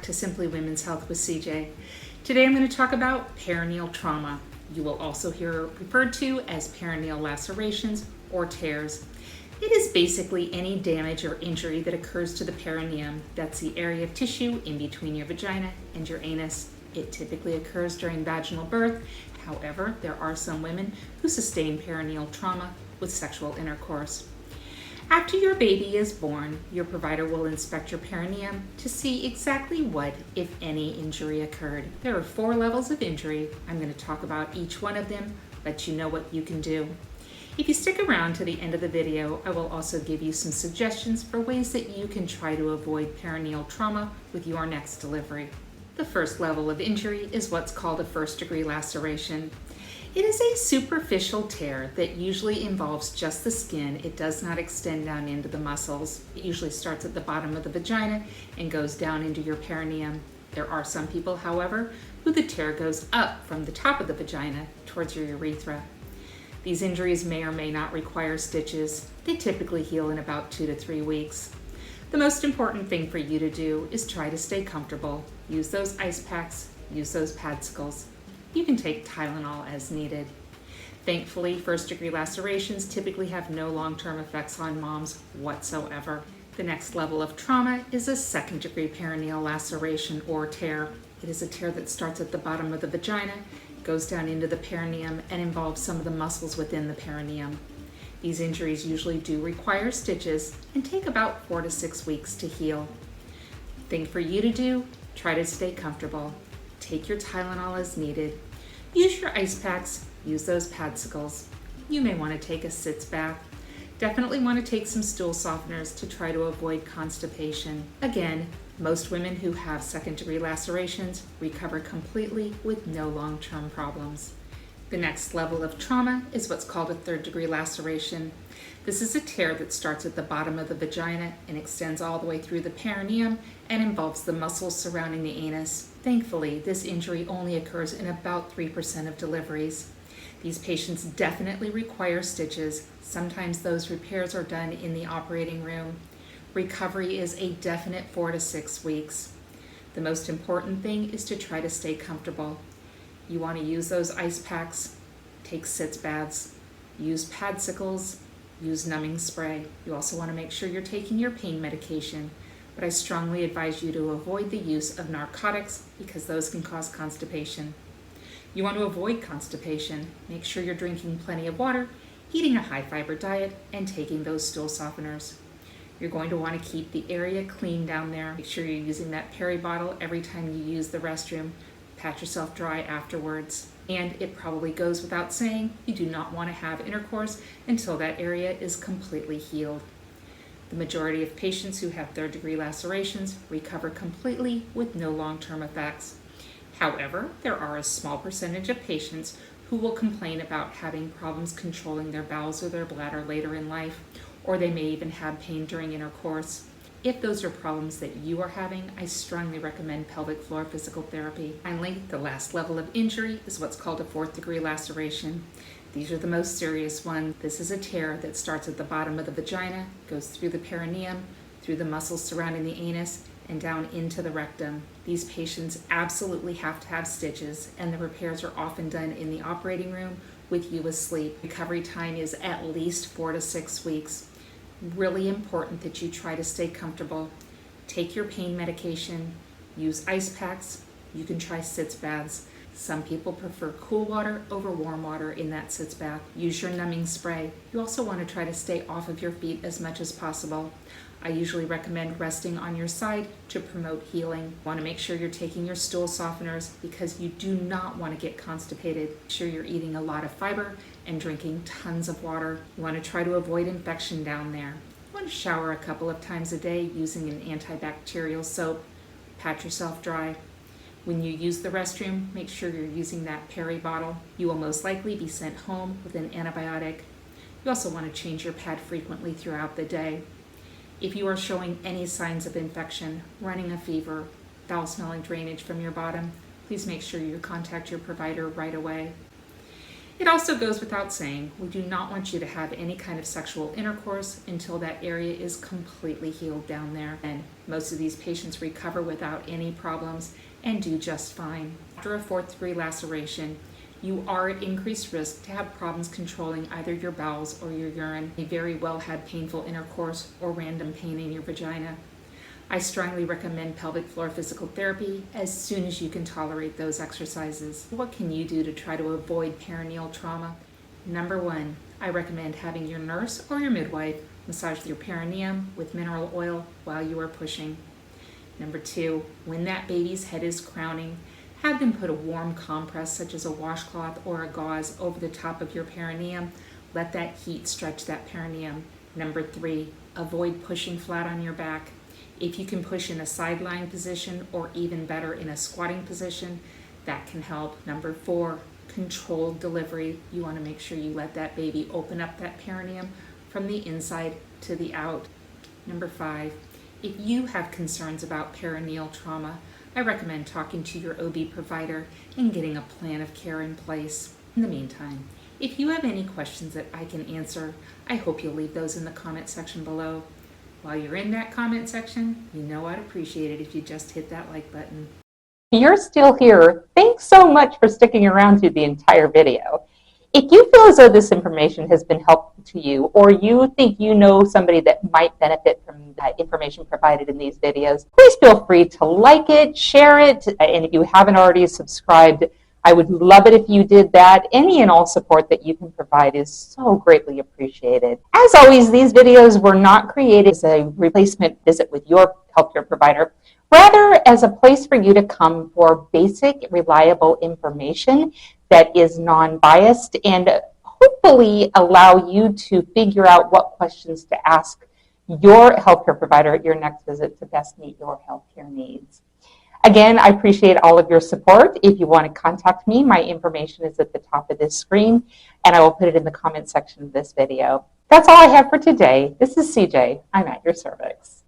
to Simply Women's Health with CJ. Today I'm going to talk about perineal trauma. You will also hear it referred to as perineal lacerations or tears. It is basically any damage or injury that occurs to the perineum. That's the area of tissue in between your vagina and your anus. It typically occurs during vaginal birth. However, there are some women who sustain perineal trauma with sexual intercourse. After your baby is born, your provider will inspect your perineum to see exactly what, if any, injury occurred. There are 4 levels of injury. I'm going to talk about each one of them, let you know what you can do. If you stick around to the end of the video, I will also give you some suggestions for ways that you can try to avoid perineal trauma with your next delivery. The first level of injury is what's called a first-degree laceration. It is a superficial tear that usually involves just the skin. It does not extend down into the muscles. It usually starts at the bottom of the vagina and goes down into your perineum. There are some people, however, who the tear goes up from the top of the vagina towards your urethra. These injuries may or may not require stitches. They typically heal in about 2 to 3 weeks. The most important thing for you to do is try to stay comfortable. Use those ice packs, use those padsicles. You can take Tylenol as needed. Thankfully, first-degree lacerations typically have no long-term effects on moms whatsoever. The next level of trauma is a second-degree perineal laceration or tear. It is a tear that starts at the bottom of the vagina, goes down into the perineum, and involves some of the muscles within the perineum. These injuries usually do require stitches and take about 4 to 6 weeks to heal. Thing for you to do, try to stay comfortable. Take your Tylenol as needed. Use your ice packs, use those padsicles. You may want to take a sitz bath. Definitely want to take some stool softeners to try to avoid constipation. Again, most women who have second-degree lacerations recover completely with no long-term problems. The next level of trauma is what's called a third-degree laceration. This is a tear that starts at the bottom of the vagina and extends all the way through the perineum and involves the muscles surrounding the anus. Thankfully, this injury only occurs in about 3% of deliveries. These patients definitely require stitches. Sometimes those repairs are done in the operating room. Recovery is a definite 4 to 6 weeks. The most important thing is to try to stay comfortable. You want to use those ice packs, take sitz baths, use padsicles, use numbing spray. You also want to make sure you're taking your pain medication, but I strongly advise you to avoid the use of narcotics because those can cause constipation. You want to avoid constipation. Make sure you're drinking plenty of water, eating a high-fiber diet, and taking those stool softeners. You're going to want to keep the area clean down there. Make sure you're using that peri bottle every time you use the restroom. Pat yourself dry afterwards. And it probably goes without saying, you do not want to have intercourse until that area is completely healed. The majority of patients who have third-degree lacerations recover completely with no long-term effects. However, there are a small percentage of patients who will complain about having problems controlling their bowels or their bladder later in life, or they may even have pain during intercourse. If those are problems that you are having, I strongly recommend pelvic floor physical therapy. Finally, the last level of injury is what's called a fourth-degree laceration. These are the most serious ones. This is a tear that starts at the bottom of the vagina, goes through the perineum, through the muscles surrounding the anus, and down into the rectum. These patients absolutely have to have stitches, and the repairs are often done in the operating room with you asleep. Recovery time is at least 4 to 6 weeks. Really important that you try to stay comfortable. Take your pain medication, use ice packs, you can try sitz baths. Some people prefer cool water over warm water in that sitz bath. Use your numbing spray. You also want to try to stay off of your feet as much as possible. I usually recommend resting on your side to promote healing. You want to make sure you're taking your stool softeners because you do not want to get constipated. Make sure you're eating a lot of fiber and drinking tons of water. You want to try to avoid infection down there. You want to shower a couple of times a day using an antibacterial soap. Pat yourself dry. When you use the restroom, make sure you're using that peri bottle. You will most likely be sent home with an antibiotic. You also want to change your pad frequently throughout the day. If you are showing any signs of infection, running a fever, foul-smelling drainage from your bottom, please make sure you contact your provider right away. It also goes without saying, we do not want you to have any kind of sexual intercourse until that area is completely healed down there. And most of these patients recover without any problems and do just fine. After a 4th-degree laceration, you are at increased risk to have problems controlling either your bowels or your urine. You may very well have painful intercourse or random pain in your vagina. I strongly recommend pelvic floor physical therapy as soon as you can tolerate those exercises. What can you do to try to avoid perineal trauma? Number 1, I recommend having your nurse or your midwife massage your perineum with mineral oil while you are pushing. Number 2, when that baby's head is crowning, have them put a warm compress such as a washcloth or a gauze over the top of your perineum. Let that heat stretch that perineum. Number 3, avoid pushing flat on your back. If you can push in a sideline position or even better in a squatting position, that can help. Number 4, controlled delivery. You want to make sure you let that baby open up that perineum from the inside to the out. Number 5, if you have concerns about perineal trauma, I recommend talking to your OB provider and getting a plan of care in place. In the meantime, if you have any questions that I can answer, I hope you'll leave those in the comment section below. While you're in that comment section, you know I'd appreciate it if you just hit that like button. If you're still here, thanks so much for sticking around through the entire video. If you feel as though this information has been helpful to you, or you think you know somebody that might benefit from that information provided in these videos, please feel free to like it, share it, and if you haven't already subscribed, I would love it if you did that. Any and all support that you can provide is so greatly appreciated. As always, these videos were not created as a replacement visit with your healthcare provider, rather as a place for you to come for basic, reliable information that is non-biased and hopefully allow you to figure out what questions to ask your healthcare provider at your next visit to best meet your healthcare needs. Again, I appreciate all of your support. If you want to contact me, my information is at the top of this screen, and I will put it in the comment section of this video. That's all I have for today. This is CJ. I'm at your cervix.